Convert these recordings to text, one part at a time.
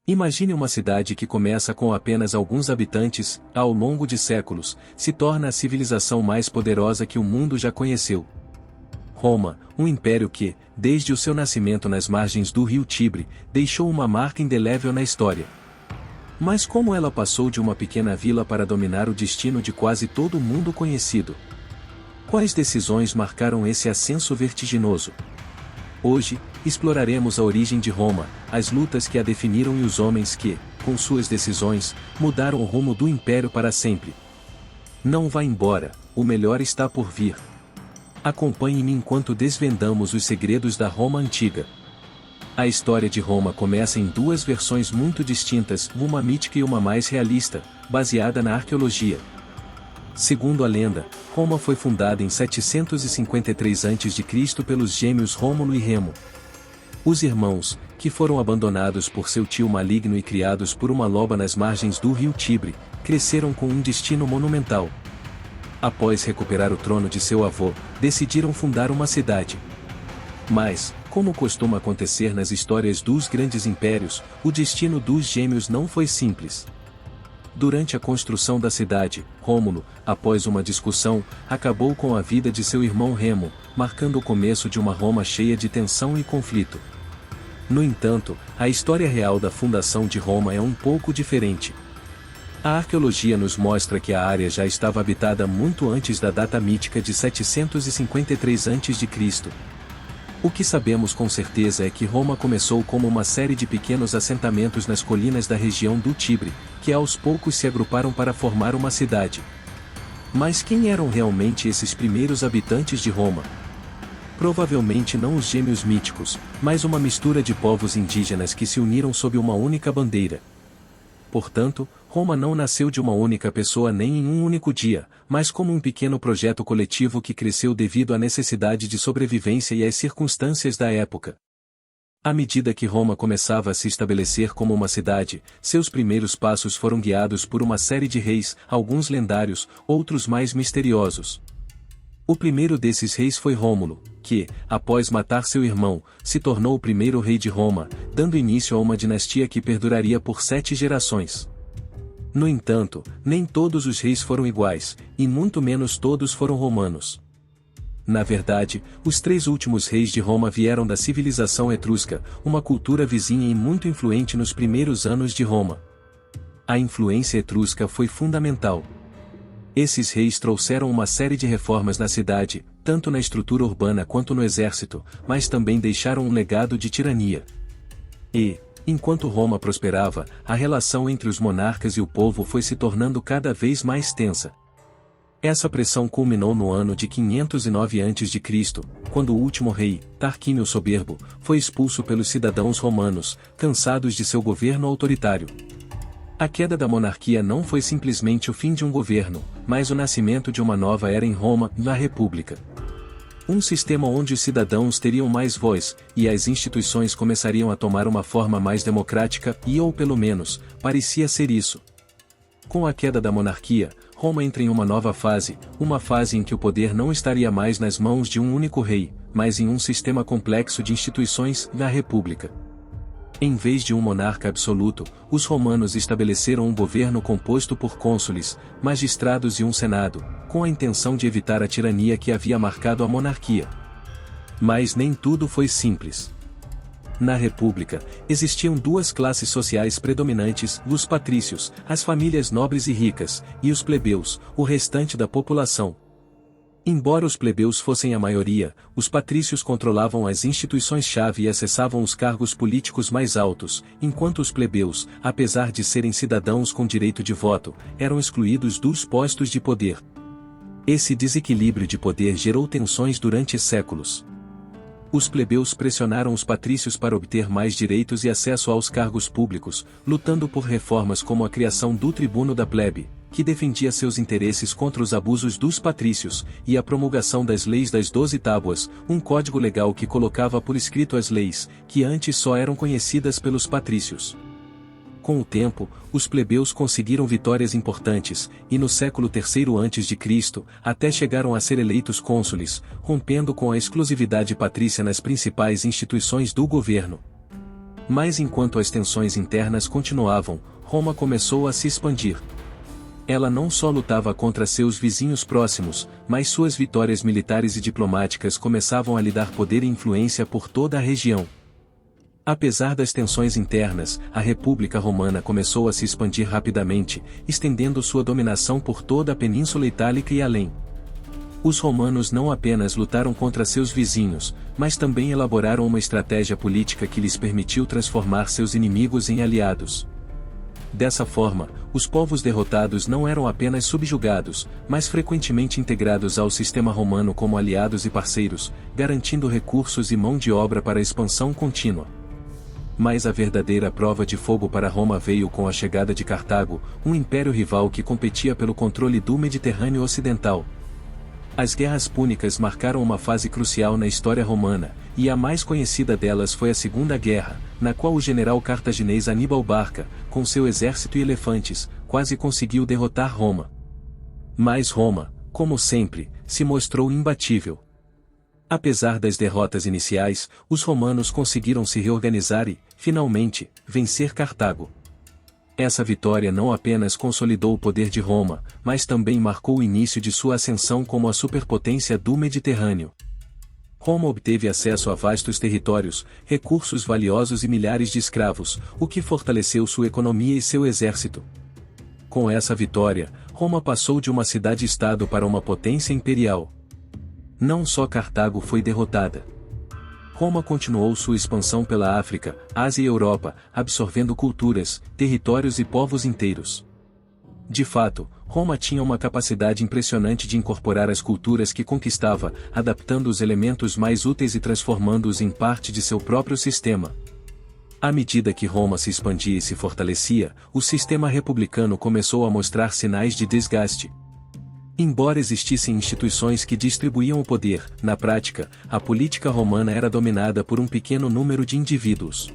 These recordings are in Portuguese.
Imagine uma cidade que começa com apenas alguns habitantes, ao longo de séculos, se torna a civilização mais poderosa que o mundo já conheceu. Roma, um império que, desde o seu nascimento nas margens do rio Tibre, deixou uma marca indelével na história. Mas como ela passou de uma pequena vila para dominar o destino de quase todo o mundo conhecido? Quais decisões marcaram esse ascenso vertiginoso? Hoje, exploraremos a origem de Roma, as lutas que a definiram e os homens que, com suas decisões, mudaram o rumo do império para sempre. Não vá embora, o melhor está por vir. Acompanhe-me enquanto desvendamos os segredos da Roma antiga. A história de Roma começa em duas versões muito distintas, uma mítica e uma mais realista, baseada na arqueologia. Segundo a lenda, Roma foi fundada em 753 a.C. pelos gêmeos Rômulo e Remo. Os irmãos, que foram abandonados por seu tio maligno e criados por uma loba nas margens do rio Tibre, cresceram com um destino monumental. Após recuperar o trono de seu avô, decidiram fundar uma cidade. Mas, como costuma acontecer nas histórias dos grandes impérios, o destino dos gêmeos não foi simples. Durante a construção da cidade, Rômulo, após uma discussão, acabou com a vida de seu irmão Remo, marcando o começo de uma Roma cheia de tensão e conflito. No entanto, a história real da fundação de Roma é um pouco diferente. A arqueologia nos mostra que a área já estava habitada muito antes da data mítica de 753 a.C. O que sabemos com certeza é que Roma começou como uma série de pequenos assentamentos nas colinas da região do Tibre, que aos poucos se agruparam para formar uma cidade. Mas quem eram realmente esses primeiros habitantes de Roma? Provavelmente não os gêmeos míticos, mas uma mistura de povos indígenas que se uniram sob uma única bandeira. Portanto, Roma não nasceu de uma única pessoa nem em um único dia, mas como um pequeno projeto coletivo que cresceu devido à necessidade de sobrevivência e às circunstâncias da época. À medida que Roma começava a se estabelecer como uma cidade, seus primeiros passos foram guiados por uma série de reis, alguns lendários, outros mais misteriosos. O primeiro desses reis foi Rômulo, que, após matar seu irmão, se tornou o primeiro rei de Roma, dando início a uma dinastia que perduraria por 7 gerações. No entanto, nem todos os reis foram iguais, e muito menos todos foram romanos. Na verdade, os 3 últimos reis de Roma vieram da civilização etrusca, uma cultura vizinha e muito influente nos primeiros anos de Roma. A influência etrusca foi fundamental. Esses reis trouxeram uma série de reformas na cidade, tanto na estrutura urbana quanto no exército, mas também deixaram um legado de tirania. E, enquanto Roma prosperava, a relação entre os monarcas e o povo foi se tornando cada vez mais tensa. Essa pressão culminou no ano de 509 a.C., quando o último rei, Tarquínio o Soberbo, foi expulso pelos cidadãos romanos, cansados de seu governo autoritário. A queda da monarquia não foi simplesmente o fim de um governo, mas o nascimento de uma nova era em Roma, na República. Um sistema onde os cidadãos teriam mais voz, e as instituições começariam a tomar uma forma mais democrática, ou pelo menos, parecia ser isso. Com a queda da monarquia, Roma entra em uma nova fase, uma fase em que o poder não estaria mais nas mãos de um único rei, mas em um sistema complexo de instituições, na República. Em vez de um monarca absoluto, os romanos estabeleceram um governo composto por cônsules, magistrados e um senado, com a intenção de evitar a tirania que havia marcado a monarquia. Mas nem tudo foi simples. Na República, existiam 2 classes sociais predominantes, os patrícios, as famílias nobres e ricas, e os plebeus, o restante da população. Embora os plebeus fossem a maioria, os patrícios controlavam as instituições-chave e acessavam os cargos políticos mais altos, enquanto os plebeus, apesar de serem cidadãos com direito de voto, eram excluídos dos postos de poder. Esse desequilíbrio de poder gerou tensões durante séculos. Os plebeus pressionaram os patrícios para obter mais direitos e acesso aos cargos públicos, lutando por reformas como a criação do tribuno da plebe, que defendia seus interesses contra os abusos dos patrícios, e a promulgação das leis das 12 tábuas, um código legal que colocava por escrito as leis, que antes só eram conhecidas pelos patrícios. Com o tempo, os plebeus conseguiram vitórias importantes, e no século III a.C., até chegaram a ser eleitos cônsules, rompendo com a exclusividade patrícia nas principais instituições do governo. Mas enquanto as tensões internas continuavam, Roma começou a se expandir. Ela não só lutava contra seus vizinhos próximos, mas suas vitórias militares e diplomáticas começavam a lhe dar poder e influência por toda a região. Apesar das tensões internas, a República Romana começou a se expandir rapidamente, estendendo sua dominação por toda a Península Itálica e além. Os romanos não apenas lutaram contra seus vizinhos, mas também elaboraram uma estratégia política que lhes permitiu transformar seus inimigos em aliados. Dessa forma, os povos derrotados não eram apenas subjugados, mas frequentemente integrados ao sistema romano como aliados e parceiros, garantindo recursos e mão de obra para a expansão contínua. Mas a verdadeira prova de fogo para Roma veio com a chegada de Cartago, um império rival que competia pelo controle do Mediterrâneo Ocidental. As guerras púnicas marcaram uma fase crucial na história romana, e a mais conhecida delas foi a Segunda Guerra, na qual o general cartaginês Aníbal Barca, com seu exército e elefantes, quase conseguiu derrotar Roma. Mas Roma, como sempre, se mostrou imbatível. Apesar das derrotas iniciais, os romanos conseguiram se reorganizar e, finalmente, vencer Cartago. Essa vitória não apenas consolidou o poder de Roma, mas também marcou o início de sua ascensão como a superpotência do Mediterrâneo. Roma obteve acesso a vastos territórios, recursos valiosos e milhares de escravos, o que fortaleceu sua economia e seu exército. Com essa vitória, Roma passou de uma cidade-estado para uma potência imperial. Não só Cartago foi derrotada. Roma continuou sua expansão pela África, Ásia e Europa, absorvendo culturas, territórios e povos inteiros. De fato, Roma tinha uma capacidade impressionante de incorporar as culturas que conquistava, adaptando os elementos mais úteis e transformando-os em parte de seu próprio sistema. À medida que Roma se expandia e se fortalecia, o sistema republicano começou a mostrar sinais de desgaste. Embora existissem instituições que distribuíam o poder, na prática, a política romana era dominada por um pequeno número de indivíduos.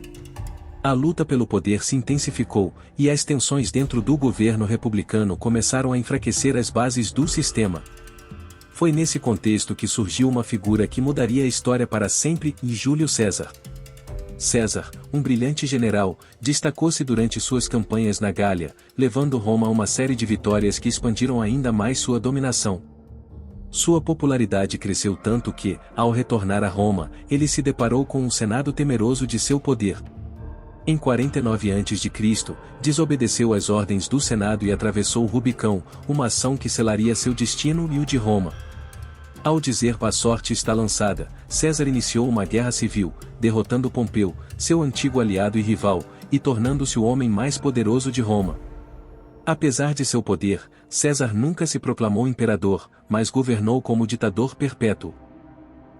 A luta pelo poder se intensificou, e as tensões dentro do governo republicano começaram a enfraquecer as bases do sistema. Foi nesse contexto que surgiu uma figura que mudaria a história para sempre, Júlio César. César, um brilhante general, destacou-se durante suas campanhas na Gália, levando Roma a uma série de vitórias que expandiram ainda mais sua dominação. Sua popularidade cresceu tanto que, ao retornar a Roma, ele se deparou com um senado temeroso de seu poder. Em 49 a.C., desobedeceu às ordens do Senado e atravessou o Rubicão, uma ação que selaria seu destino e o de Roma. Ao dizer "a sorte está lançada", César iniciou uma guerra civil, derrotando Pompeu, seu antigo aliado e rival, e tornando-se o homem mais poderoso de Roma. Apesar de seu poder, César nunca se proclamou imperador, mas governou como ditador perpétuo.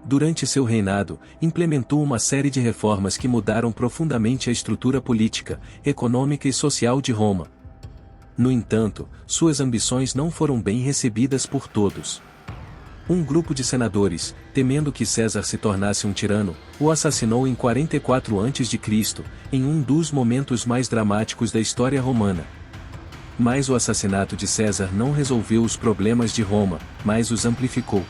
Durante seu reinado, implementou uma série de reformas que mudaram profundamente a estrutura política, econômica e social de Roma. No entanto, suas ambições não foram bem recebidas por todos. Um grupo de senadores, temendo que César se tornasse um tirano, o assassinou em 44 a.C., em um dos momentos mais dramáticos da história romana. Mas o assassinato de César não resolveu os problemas de Roma, mas os amplificou.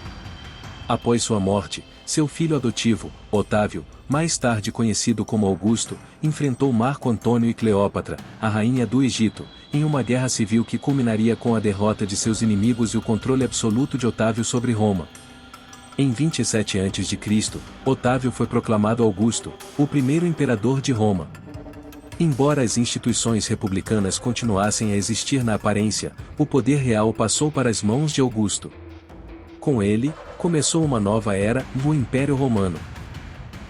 Após sua morte, seu filho adotivo, Otávio, mais tarde conhecido como Augusto, enfrentou Marco Antônio e Cleópatra, a rainha do Egito, em uma guerra civil que culminaria com a derrota de seus inimigos e o controle absoluto de Otávio sobre Roma. Em 27 a.C., Otávio foi proclamado Augusto, o primeiro imperador de Roma. Embora as instituições republicanas continuassem a existir na aparência, o poder real passou para as mãos de Augusto. Com ele, começou uma nova era, o Império Romano.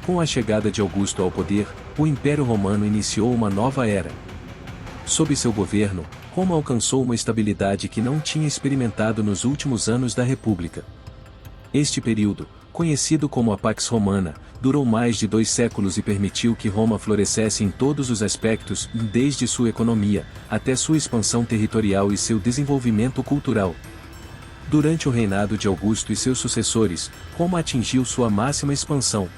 Com a chegada de Augusto ao poder, o Império Romano iniciou uma nova era. Sob seu governo, Roma alcançou uma estabilidade que não tinha experimentado nos últimos anos da República. Este período, conhecido como a Pax Romana, durou mais de 2 séculos e permitiu que Roma florescesse em todos os aspectos, desde sua economia, até sua expansão territorial e seu desenvolvimento cultural. Durante o reinado de Augusto e seus sucessores, Roma atingiu sua máxima expansão.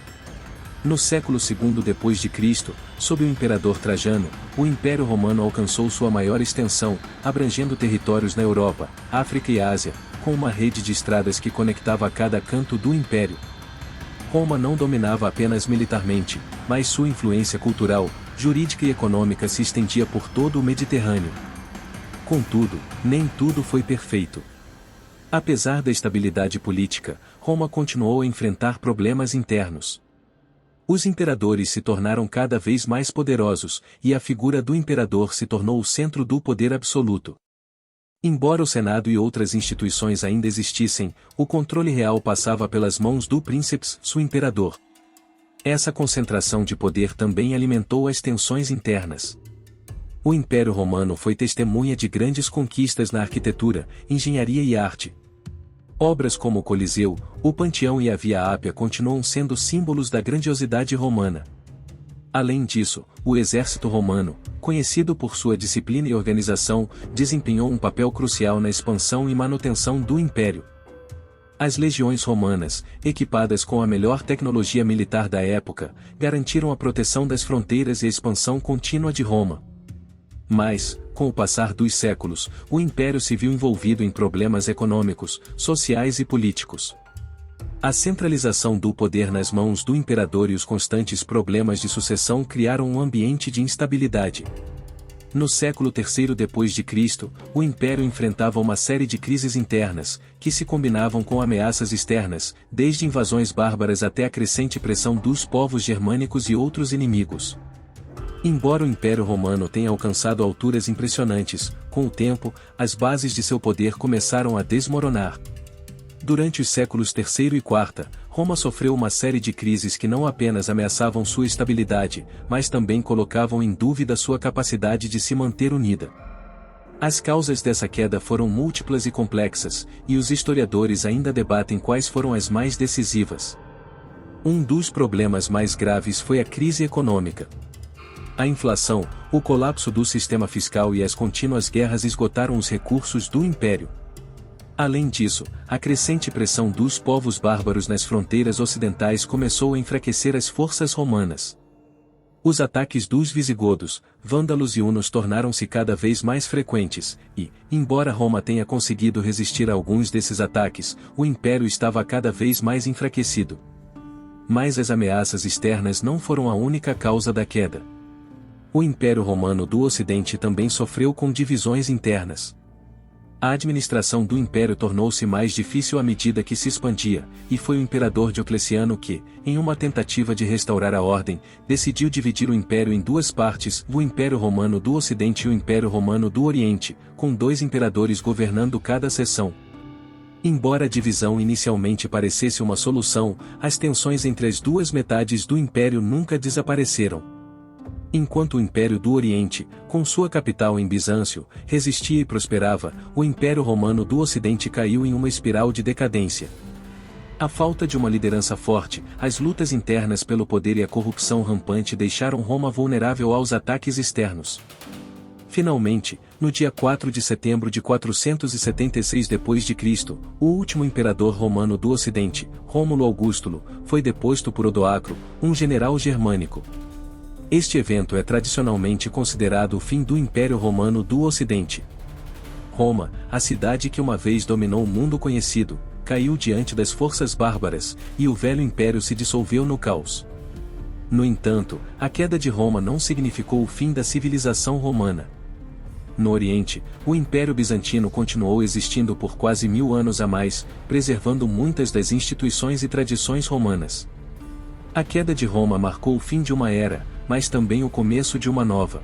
No século II d.C., sob o imperador Trajano, o Império Romano alcançou sua maior extensão, abrangendo territórios na Europa, África e Ásia, com uma rede de estradas que conectava cada canto do império. Roma não dominava apenas militarmente, mas sua influência cultural, jurídica e econômica se estendia por todo o Mediterrâneo. Contudo, nem tudo foi perfeito. Apesar da estabilidade política, Roma continuou a enfrentar problemas internos. Os imperadores se tornaram cada vez mais poderosos, e a figura do imperador se tornou o centro do poder absoluto. Embora o Senado e outras instituições ainda existissem, o controle real passava pelas mãos do príncipe, o imperador. Essa concentração de poder também alimentou as tensões internas. O Império Romano foi testemunha de grandes conquistas na arquitetura, engenharia e arte. Obras como o Coliseu, o Panteão e a Via Ápia continuam sendo símbolos da grandiosidade romana. Além disso, o exército romano, conhecido por sua disciplina e organização, desempenhou um papel crucial na expansão e manutenção do império. As legiões romanas, equipadas com a melhor tecnologia militar da época, garantiram a proteção das fronteiras e a expansão contínua de Roma. Mas, com o passar dos séculos, o império se viu envolvido em problemas econômicos, sociais e políticos. A centralização do poder nas mãos do imperador e os constantes problemas de sucessão criaram um ambiente de instabilidade. No século III d.C., o império enfrentava uma série de crises internas, que se combinavam com ameaças externas, desde invasões bárbaras até a crescente pressão dos povos germânicos e outros inimigos. Embora o Império Romano tenha alcançado alturas impressionantes, com o tempo, as bases de seu poder começaram a desmoronar. Durante os séculos III e IV, Roma sofreu uma série de crises que não apenas ameaçavam sua estabilidade, mas também colocavam em dúvida sua capacidade de se manter unida. As causas dessa queda foram múltiplas e complexas, e os historiadores ainda debatem quais foram as mais decisivas. Um dos problemas mais graves foi a crise econômica. A inflação, o colapso do sistema fiscal e as contínuas guerras esgotaram os recursos do império. Além disso, a crescente pressão dos povos bárbaros nas fronteiras ocidentais começou a enfraquecer as forças romanas. Os ataques dos visigodos, vândalos e hunos tornaram-se cada vez mais frequentes, e, embora Roma tenha conseguido resistir a alguns desses ataques, o império estava cada vez mais enfraquecido. Mas as ameaças externas não foram a única causa da queda. O Império Romano do Ocidente também sofreu com divisões internas. A administração do império tornou-se mais difícil à medida que se expandia, e foi o imperador Diocleciano que, em uma tentativa de restaurar a ordem, decidiu dividir o império em duas partes, o Império Romano do Ocidente e o Império Romano do Oriente, com 2 imperadores governando cada seção. Embora a divisão inicialmente parecesse uma solução, as tensões entre as duas metades do império nunca desapareceram. Enquanto o Império do Oriente, com sua capital em Bizâncio, resistia e prosperava, o Império Romano do Ocidente caiu em uma espiral de decadência. A falta de uma liderança forte, as lutas internas pelo poder e a corrupção rampante deixaram Roma vulnerável aos ataques externos. Finalmente, no dia 4 de setembro de 476 d.C., o último imperador romano do Ocidente, Rômulo Augustulo, foi deposto por Odoacro, um general germânico. Este evento é tradicionalmente considerado o fim do Império Romano do Ocidente. Roma, a cidade que uma vez dominou o mundo conhecido, caiu diante das forças bárbaras, e o velho império se dissolveu no caos. No entanto, a queda de Roma não significou o fim da civilização romana. No Oriente, o Império Bizantino continuou existindo por quase 1000 anos a mais, preservando muitas das instituições e tradições romanas. A queda de Roma marcou o fim de uma era, mas também o começo de uma nova.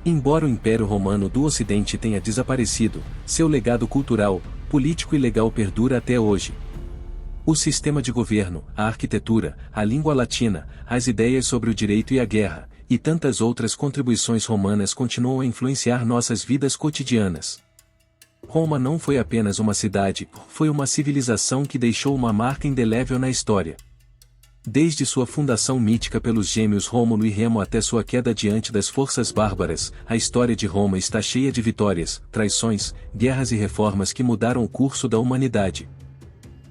Embora o Império Romano do Ocidente tenha desaparecido, seu legado cultural, político e legal perdura até hoje. O sistema de governo, a arquitetura, a língua latina, as ideias sobre o direito e a guerra, e tantas outras contribuições romanas continuam a influenciar nossas vidas cotidianas. Roma não foi apenas uma cidade, foi uma civilização que deixou uma marca indelével na história. Desde sua fundação mítica pelos gêmeos Rômulo e Remo até sua queda diante das forças bárbaras, a história de Roma está cheia de vitórias, traições, guerras e reformas que mudaram o curso da humanidade.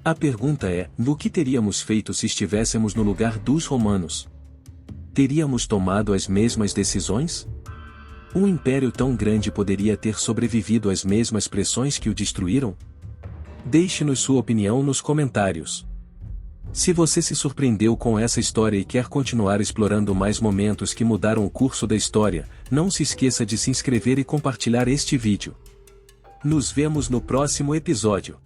A pergunta é: o que teríamos feito se estivéssemos no lugar dos romanos? Teríamos tomado as mesmas decisões? Um império tão grande poderia ter sobrevivido às mesmas pressões que o destruíram? Deixe-nos sua opinião nos comentários. Se você se surpreendeu com essa história e quer continuar explorando mais momentos que mudaram o curso da história, não se esqueça de se inscrever e compartilhar este vídeo. Nos vemos no próximo episódio.